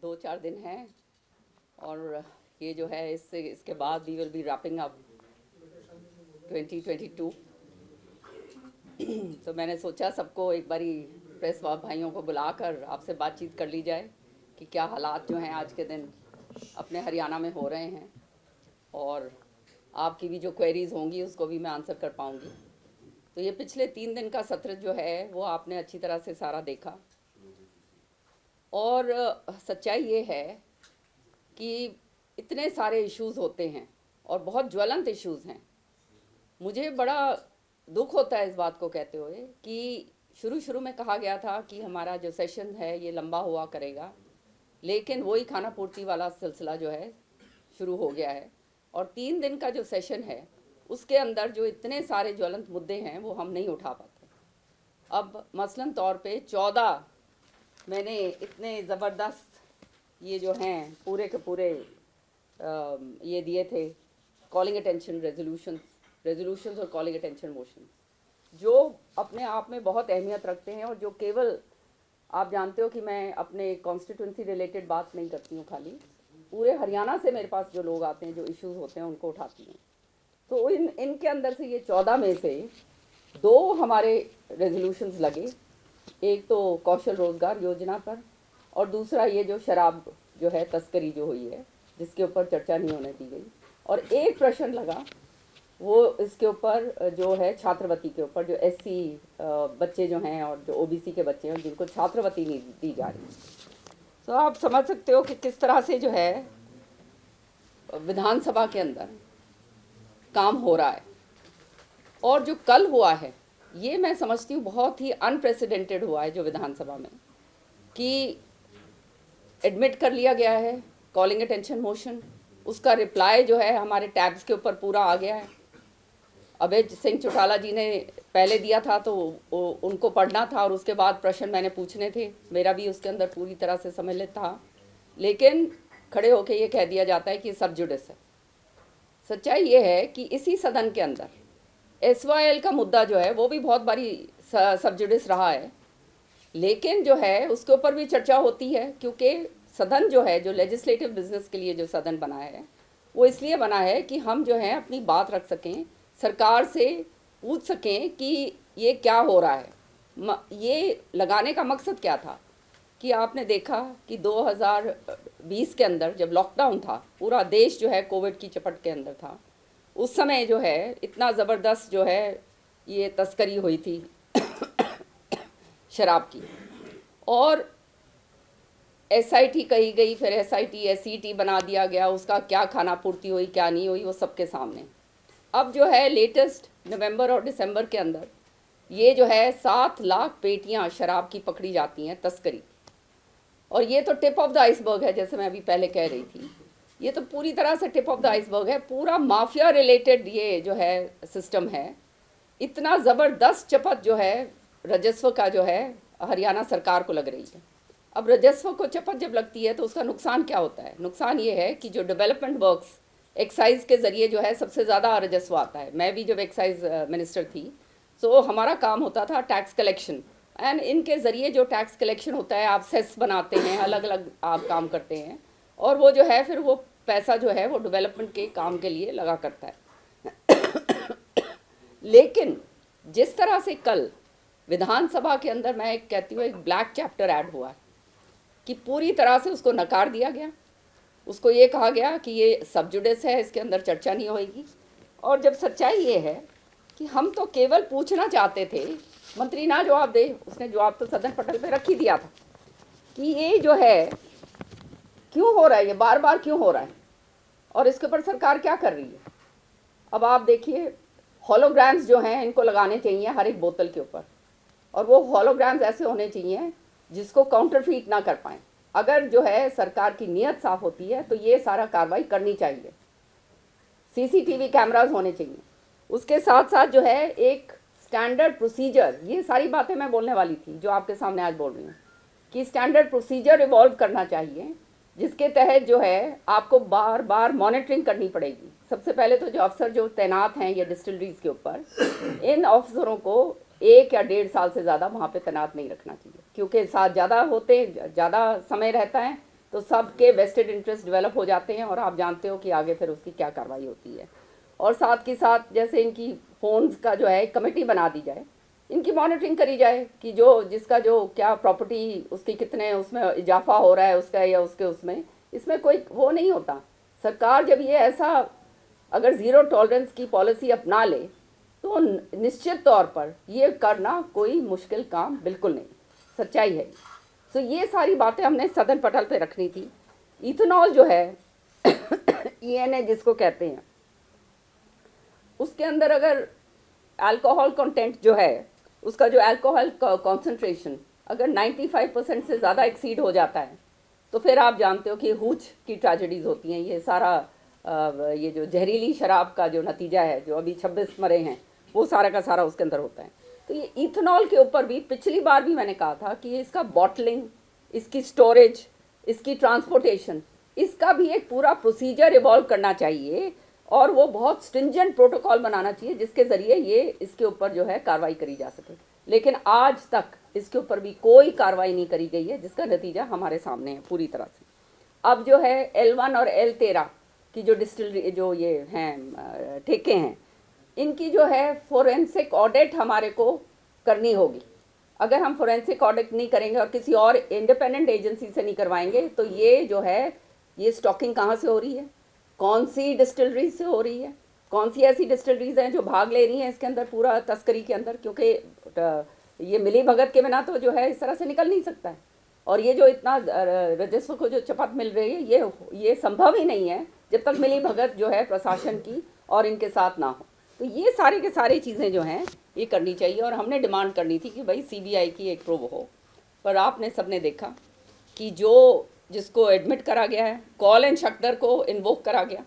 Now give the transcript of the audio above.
2-4 दिन हैं और ये जो है इसके बाद we will be wrapping up 2022। तो मैंने सोचा सबको एक बारी प्रेस भाइयों को बुलाकर आपसे बातचीत कर ली जाए कि क्या हालात जो हैं आज के दिन अपने हरियाणा में हो रहे हैं, और आपकी भी जो क्वेरीज होंगी उसको भी मैं आंसर कर पाऊँगी। तो ये पिछले 3 दिन का सत्र जो है वो आपने अच्छी तरह से सारा देखा, और सच्चाई ये है कि इतने सारे इश्यूज़ होते हैं और बहुत ज्वलंत इश्यूज़ हैं। मुझे बड़ा दुख होता है इस बात को कहते हुए कि शुरू में कहा गया था कि हमारा जो सेशन है ये लंबा हुआ करेगा, लेकिन वही खाना पूर्ति वाला सिलसिला जो है शुरू हो गया है, और 3 दिन का जो सेशन है उसके अंदर जो इतने सारे ज्वलंत मुद्दे हैं वो हम नहीं उठा पाते। अब मसलन तौर पे 14 मैंने इतने ज़बरदस्त ये जो हैं पूरे के पूरे ये दिए थे कॉलिंग अटेंशन रेजोल्यूशंस और कॉलिंग अटेंशन मोशन, जो अपने आप में बहुत अहमियत रखते हैं, और जो केवल आप जानते हो कि मैं अपने कॉन्स्टिट्यूंसी रिलेटेड बात नहीं करती हूँ, खाली पूरे हरियाणा से मेरे पास जो लोग आते हैं जो इश्यूज होते हैं उनको उठाती हूँ। तो इनके अंदर से ये 14 में से 2 हमारे रेजोल्यूशंस लगे, एक तो कौशल रोजगार योजना पर, और दूसरा ये जो शराब जो है तस्करी जो हुई है जिसके ऊपर चर्चा नहीं होने दी गई, और एक प्रश्न लगा वो इसके ऊपर जो है छात्रवृत्ति के ऊपर, जो एससी बच्चे जो हैं और जो ओबीसी के बच्चे हैं जिनको छात्रवृत्ति नहीं दी जा रही। तो आप समझ सकते हो कि किस तरह से जो है विधानसभा के अंदर काम हो रहा है। और जो कल हुआ है ये मैं समझती हूँ बहुत ही अनप्रेसिडेंटेड हुआ है, जो विधानसभा में कि एडमिट कर लिया गया है कॉलिंग अटेंशन मोशन, उसका रिप्लाई जो है हमारे टैब्स के ऊपर पूरा आ गया है। अभय सिंह चौटाला जी ने पहले दिया था तो उनको पढ़ना था और उसके बाद प्रश्न मैंने पूछने थे, मेरा भी उसके अंदर पूरी तरह से सम्मिलित था, लेकिन खड़े होकर ये कह दिया जाता है कि सब जुडिस है। सच्चाई ये है कि इसी सदन के अंदर SYL का मुद्दा जो है वो भी बहुत बारी सब जुडिस रहा है, लेकिन जो है उसके ऊपर भी चर्चा होती है, क्योंकि सदन जो है, जो लेजिस्लेटिव बिजनेस के लिए जो सदन बना है वो इसलिए बना है कि हम जो है अपनी बात रख सकें, सरकार से पूछ सकें कि ये क्या हो रहा है। ये लगाने का मकसद क्या था कि आपने देखा कि 2020 के अंदर जब लॉकडाउन था, पूरा देश जो है कोविड की चपेट के अंदर था, उस समय जो है इतना ज़बरदस्त जो है ये तस्करी हुई थी शराब की, और SIT कही गई, फिर SIT SET बना दिया गया, उसका क्या खाना पूर्ति हुई क्या नहीं हुई वो सबके सामने। अब जो है लेटेस्ट नवंबर और दिसंबर के अंदर ये जो है 7 लाख पेटियां शराब की पकड़ी जाती हैं तस्करी, और ये तो टिप ऑफ द आइसबर्ग है, जैसे मैं अभी पहले कह रही थी, ये तो पूरी तरह से टिप ऑफ द आइसबर्ग है। पूरा माफिया रिलेटेड ये जो है सिस्टम है, इतना ज़बरदस्त चपत जो है राजस्व का जो है हरियाणा सरकार को लग रही है। अब राजस्व को चपत जब लगती है तो उसका नुकसान क्या होता है? नुकसान ये है कि जो डेवलपमेंट वर्क्स एक्साइज के ज़रिए जो है सबसे ज़्यादा राजस्व आता है। मैं भी जब एक्साइज मिनिस्टर थी तो हमारा काम होता था टैक्स कलेक्शन, एंड इनके ज़रिए जो टैक्स कलेक्शन होता है, आप सेस बनाते हैं, अलग अलग आप काम करते हैं, और वो जो है फिर वो पैसा जो है वो डेवलपमेंट के काम के लिए लगा करता है। लेकिन जिस तरह से कल विधानसभा के अंदर मैं एक कहती हूँ एक ब्लैक चैप्टर ऐड हुआ कि पूरी तरह से उसको नकार दिया गया, उसको ये कहा गया कि ये सब जुडिस है, इसके अंदर चर्चा नहीं होगी। और जब सच्चाई ये है कि हम तो केवल पूछना चाहते थे, मंत्री ना जवाब दे, उसने जवाब तो सदन पटल पे रख ही दिया था कि ये जो है क्यों हो रहा है, ये बार बार क्यों हो रहा है, और इसके ऊपर सरकार क्या कर रही है। अब आप देखिए हॉलोग्राम्स जो हैं इनको लगाने चाहिए हर एक बोतल के ऊपर, और वो हॉलोग्राम्स ऐसे होने चाहिए जिसको काउंटरफीट ना कर पाएँ। अगर जो है सरकार की नीयत साफ होती है तो ये सारा कार्रवाई करनी चाहिए, CCTV कैमराज होने चाहिए, उसके साथ साथ जो है एक स्टैंडर्ड प्रोसीजर, ये सारी बातें मैं बोलने वाली थी जो आपके सामने आज बोल रही हूँ कि स्टैंडर्ड प्रोसीजर इवॉल्व करना चाहिए, जिसके तहत जो है आपको बार बार मॉनिटरिंग करनी पड़ेगी। सबसे पहले तो जो अफसर जो तैनात हैं ये डिस्टिलरीज के ऊपर, इन अफसरों को 1 या 1.5 साल से ज़्यादा वहाँ पे तैनात नहीं रखना चाहिए, क्योंकि साथ ज़्यादा होते ज़्यादा समय रहता है तो सबके वेस्टेड इंटरेस्ट डेवलप हो जाते हैं और आप जानते हो कि आगे फिर उसकी क्या कार्रवाई होती है। और साथ के साथ जैसे इनकी फ़ोन्स का जो है कमेटी बना दी जाए, इनकी मॉनिटरिंग करी जाए कि जो जिसका जो क्या प्रॉपर्टी उसकी कितने उसमें इजाफा हो रहा है उसका या उसके उसमें, इसमें कोई वो नहीं होता। सरकार जब ये ऐसा अगर ज़ीरो टॉलरेंस की पॉलिसी अपना ले तो निश्चित तौर पर ये करना कोई मुश्किल काम बिल्कुल नहीं, सच्चाई है। सो ये सारी बातें हमने सदन पटल पे रखनी थी। इथेनॉल जो है ईएनए जिसको कहते हैं, उसके अंदर अगर अल्कोहल कंटेंट जो है उसका जो अल्कोहल कॉन्सेंट्रेशन अगर 95% से ज़्यादा एक्सीड हो जाता है तो फिर आप जानते हो कि हूच की ट्रेजेडीज़ होती हैं। ये सारा ये जो जहरीली शराब का जो नतीजा है, जो अभी 26 मरे हैं, वो सारा का सारा उसके अंदर होता है। तो ये इथेनॉल के ऊपर भी पिछली बार भी मैंने कहा था कि इसका बॉटलिंग, इसकी स्टोरेज, इसकी ट्रांसपोर्टेशन, इसका भी एक पूरा प्रोसीजर इवॉल्व करना चाहिए और वो बहुत स्ट्रिंजेंट प्रोटोकॉल बनाना चाहिए जिसके ज़रिए ये इसके ऊपर जो है कार्रवाई करी जा सके। लेकिन आज तक इसके ऊपर भी कोई कार्रवाई नहीं करी गई है, जिसका नतीजा हमारे सामने है पूरी तरह से। अब जो है L1 और L13 की जो डिस्टिलरी जो ये हैं ठेके हैं, इनकी जो है फोरेंसिक ऑडिट हमारे को करनी होगी। अगर हम फोरेंसिक ऑडिट नहीं करेंगे और किसी और इंडिपेंडेंट एजेंसी से नहीं करवाएंगे तो ये जो है ये स्टॉकिंग कहाँ से हो रही है, कौन सी डिस्टिलरी से हो रही है, कौन सी ऐसी डिस्टिलरीज हैं जो भाग ले रही हैं इसके अंदर पूरा तस्करी के अंदर, क्योंकि ये मिली भगत के बिना तो जो है इस तरह से निकल नहीं सकता है। और ये जो इतना राजस्व को जो चपत मिल रही है ये संभव ही नहीं है जब तक मिली भगत जो है प्रशासन की और इनके साथ ना हो। तो ये सारे के सारी चीज़ें जो हैं ये करनी चाहिए और हमने डिमांड करनी थी कि भाई सीबीआई की एक प्रोब हो। पर आपने सबने देखा कि जो जिसको एडमिट करा गया है, कॉल एंड शक्दर को इन्वोक करा गया,